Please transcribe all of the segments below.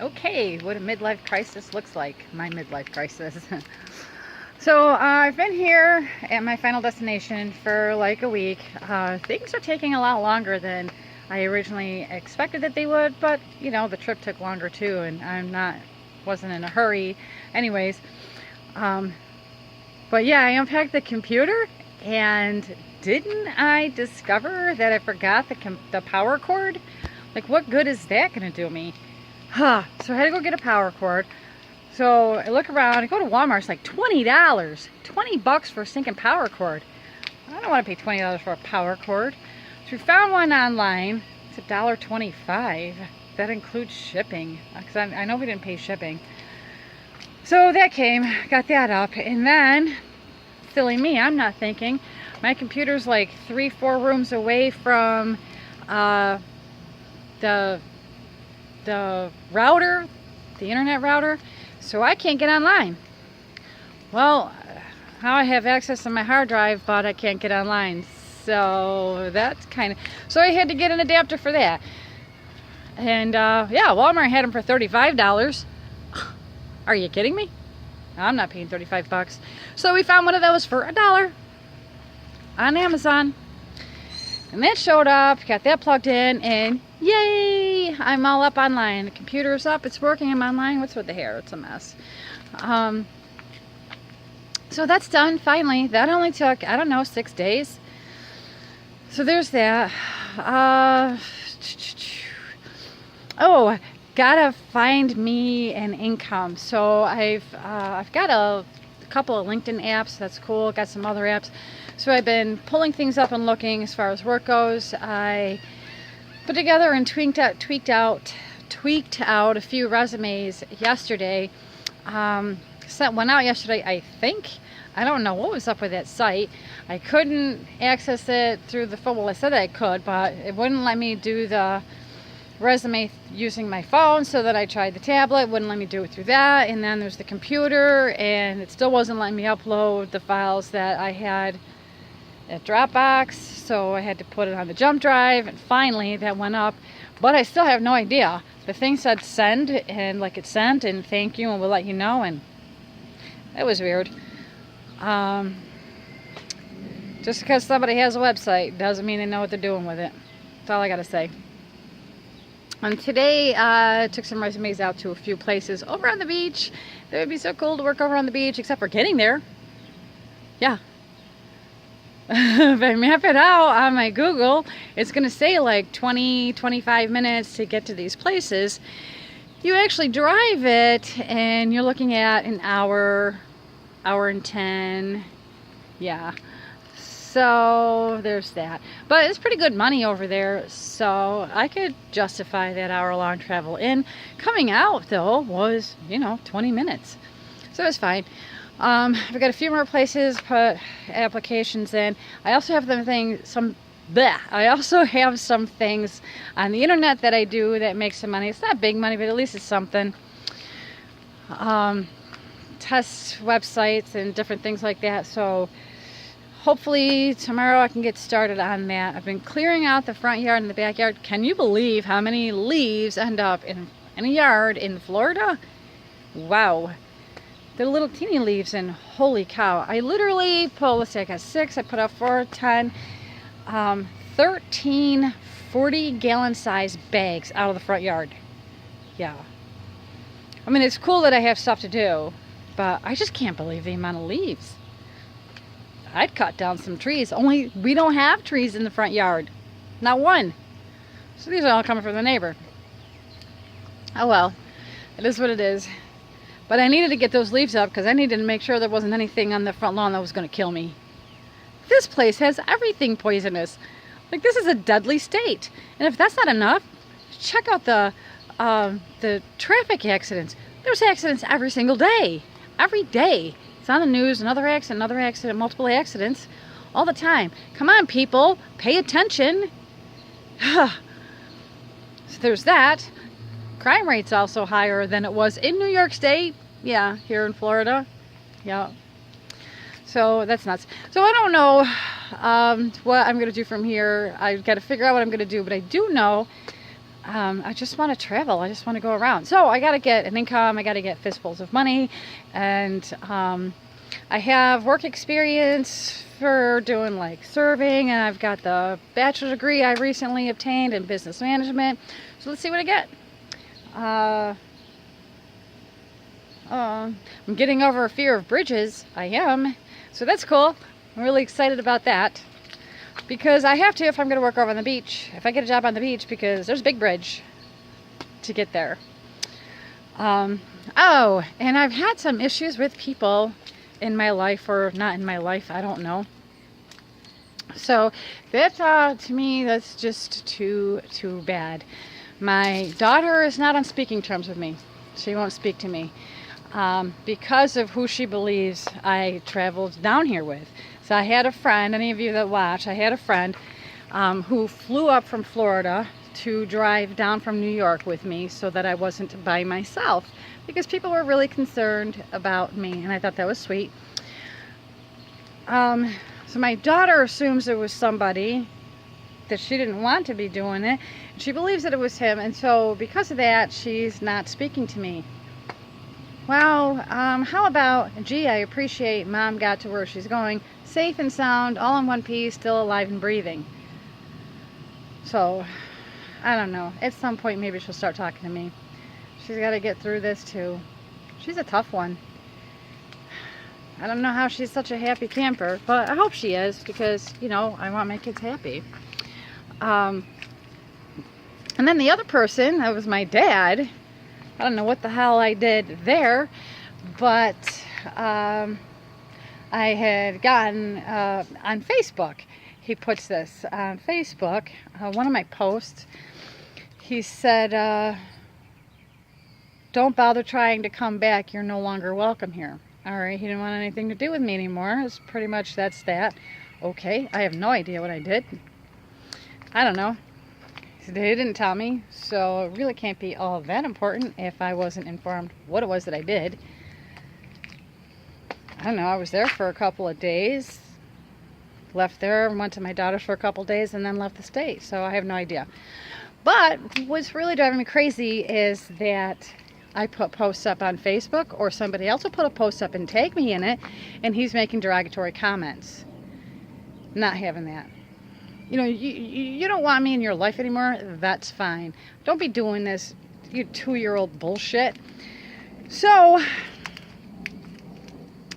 Okay, what a midlife crisis looks like. My midlife crisis. So I've been here at my final destination for like a week. Things are taking a lot longer than I originally expected that they would, but you know, the trip took longer too, and wasn't in a hurry anyways. Um, but yeah, I unpacked the computer, and didn't I discover that I forgot the power cord? Like, what good is that gonna do me? So I had to go get a power cord. So I look around, I go to Walmart, it's like $20. 20 bucks for a stinking power cord. I don't want to pay $20 for a power cord. So we found one online. It's $1.25. That includes shipping. Because I know we didn't pay shipping. So that came, got that up. And then, silly me, I'm not thinking. My computer's like 3-4 rooms away from the router, the internet router. So I can't get online. Well, now I have access to my hard drive, but I can't get online. So that's so I had to get an adapter for that. And yeah, Walmart had them for $35. Are you kidding me? I'm not paying 35 bucks. So we found one of those for $1 on Amazon. And that showed up, got that plugged in, and yay! I'm all up online. The computer's up, it's working, I'm online. What's with the hair? It's a mess. So that's done, finally. That only took, I don't know, 6 days. So there's that. Oh, gotta find me an income. So I've got a couple of LinkedIn apps. That's cool. Got some other apps. So I've been pulling things up and looking as far as work goes. I put together and tweaked out a few resumes yesterday. Sent one out yesterday, I think. I don't know what was up with that site. I couldn't access it through the phone. Well, I said I could, but it wouldn't let me do the resume using my phone, so that I tried the tablet. Wouldn't let me do it through that. And then there's the computer, and it still wasn't letting me upload the files that I had at Dropbox, so I had to put it on the jump drive, and finally that went up. But I still have no idea. The thing said send, and like it sent, and thank you, and we'll let you know, and that was weird. Just because somebody has a website doesn't mean they know what they're doing with it. That's all I gotta say. And today I took some resumes out to a few places over on the beach. It would be so cool to work over on the beach, except for getting there. Yeah. If I map it out on my Google, it's going to say like 20-25 minutes to get to these places. You actually drive it, and you're looking at an hour and 10. Yeah. So there's that. But it's pretty good money over there, so I could justify that hour-long travel in. Coming out, though, was, 20 minutes. So it's fine. I've got a few more places put applications in. I also have I also have some things on the internet that I do that make some money. It's not big money, but at least it's something. Test websites and different things like that. So hopefully tomorrow I can get started on that. I've been clearing out the front yard and the backyard. Can you believe how many leaves end up in a yard in Florida? Wow. They're little teeny leaves, and holy cow. I literally pulled, let's see, I got 6, I put out 4, 10, 13 40-gallon size bags out of the front yard. Yeah. I mean, it's cool that I have stuff to do, but I just can't believe the amount of leaves. I'd cut down some trees, only we don't have trees in the front yard. Not one. So these are all coming from the neighbor. Oh well, it is what it is. But I needed to get those leaves up because I needed to make sure there wasn't anything on the front lawn that was going to kill me. This place has everything poisonous. Like, this is a deadly state. And if that's not enough, check out the traffic accidents. There's accidents every single day. Every day. It's on the news, another accident, multiple accidents. All the time. Come on, people. Pay attention. So there's that. Crime rate's also higher than it was in New York State. Yeah, here in Florida. Yeah. So that's nuts. So I don't know what I'm going to do from here. I've got to figure out what I'm going to do. But I do know I just want to travel. I just want to go around. So I got to get an income. I got to get fistfuls of money. And I have work experience for doing like serving. And I've got the bachelor's degree I recently obtained in business management. So let's see what I get. I'm getting over a fear of bridges. I am. So that's cool. I'm really excited about that. Because I have to if I'm going to work over on the beach. If I get a job on the beach, because there's a big bridge to get there. Oh, and I've had some issues with people in my life, or not in my life, I don't know. So that, to me, that's just too bad. My daughter is not on speaking terms with me. She won't speak to me because of who she believes I traveled down here with. So I had a friend, any of you that watch, I had a friend who flew up from Florida to drive down from New York with me so that I wasn't by myself, because people were really concerned about me, and I thought that was sweet. So my daughter assumes it was somebody that she didn't want to be doing it. She believes that it was him, and so because of that, she's not speaking to me. Well, how about, gee, I appreciate Mom got to where she's going, safe and sound, all in one piece, still alive and breathing. So, I don't know. At some point, maybe she'll start talking to me. She's got to get through this, too. She's a tough one. I don't know how she's such a happy camper, but I hope she is, because, you know, I want my kids happy. And then the other person, that was my dad. I don't know what the hell I did there, but I had gotten on Facebook. He puts this on Facebook, one of my posts. He said, don't bother trying to come back. You're no longer welcome here. All right, he didn't want anything to do with me anymore. It's pretty much that's that. Okay, I have no idea what I did. I don't know. They didn't tell me, so it really can't be all that important if I wasn't informed what it was that I did. I don't know, I was there for a couple of days, left there, went to my daughter's for a couple of days, and then left the state, so I have no idea. But what's really driving me crazy is that I put posts up on Facebook, or somebody else will put a post up and tag me in it, and he's making derogatory comments. Not having that. You know, you don't want me in your life anymore, that's fine. Don't be doing this, you 2-year-old bullshit. So,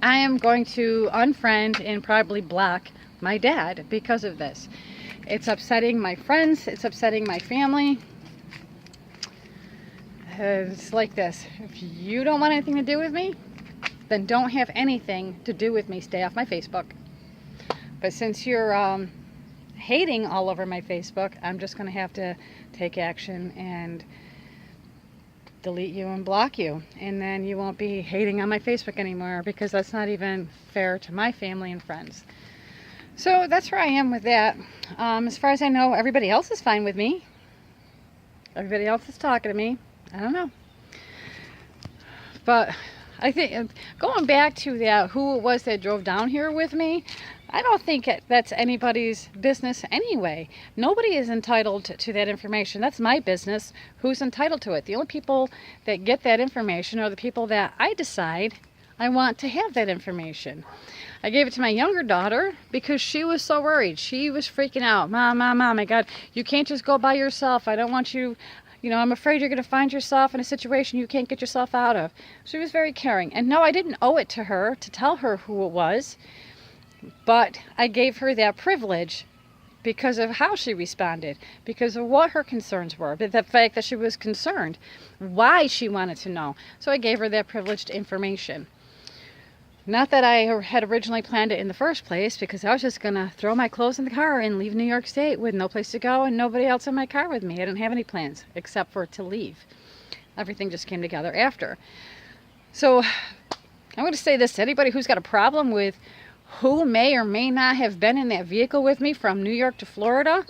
I am going to unfriend and probably block my dad because of this. It's upsetting my friends, it's upsetting my family. It's like this. If you don't want anything to do with me, then don't have anything to do with me. Stay off my Facebook. But since you're hating all over my Facebook, I'm just going to have to take action and delete you and block you. And then you won't be hating on my Facebook anymore, because that's not even fair to my family and friends. So that's where I am with that. As far as I know, everybody else is fine with me. Everybody else is talking to me. I don't know. But I think, going back to that, who it was that drove down here with me, I don't think that's anybody's business anyway. Nobody is entitled to that information. That's my business. Who's entitled to it? The only people that get that information are the people that I decide I want to have that information. I gave it to my younger daughter because she was so worried. She was freaking out. Mom, my God, you can't just go by yourself. I don't want you, I'm afraid you're going to find yourself in a situation you can't get yourself out of. She was very caring. And no, I didn't owe it to her to tell her who it was. But I gave her that privilege because of how she responded, because of what her concerns were, but the fact that she was concerned, why she wanted to know. So I gave her that privileged information. Not that I had originally planned it in the first place, because I was just going to throw my clothes in the car and leave New York State with no place to go and nobody else in my car with me. I didn't have any plans except for to leave. Everything just came together after. So I'm going to say this to anybody who's got a problem with who may or may not have been in that vehicle with me from New York to Florida.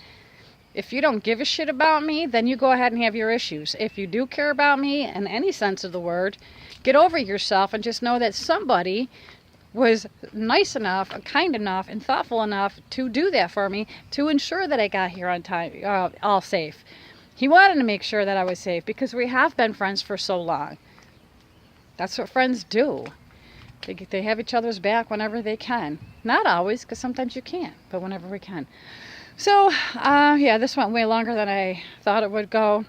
If you don't give a shit about me, then you go ahead and have your issues. If you do care about me in any sense of the word, get over yourself and just know that somebody was nice enough, kind enough, and thoughtful enough to do that for me, to ensure that I got here on time, all safe. He wanted to make sure that I was safe because we have been friends for so long. That's what friends do. They have each other's back whenever they can. Not always, because sometimes you can't, but whenever we can. So, yeah, this went way longer than I thought it would go.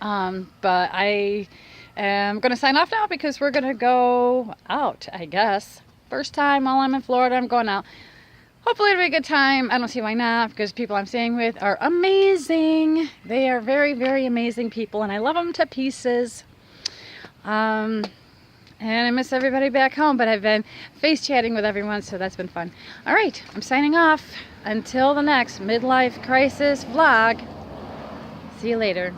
But I am going to sign off now because we're going to go out, I guess. First time while I'm in Florida, I'm going out. Hopefully it'll be a good time. I don't see why not, because people I'm staying with are amazing. They are very, very amazing people, and I love them to pieces. And I miss everybody back home, but I've been face chatting with everyone, so that's been fun. All right, I'm signing off. Until the next midlife crisis vlog. See you later.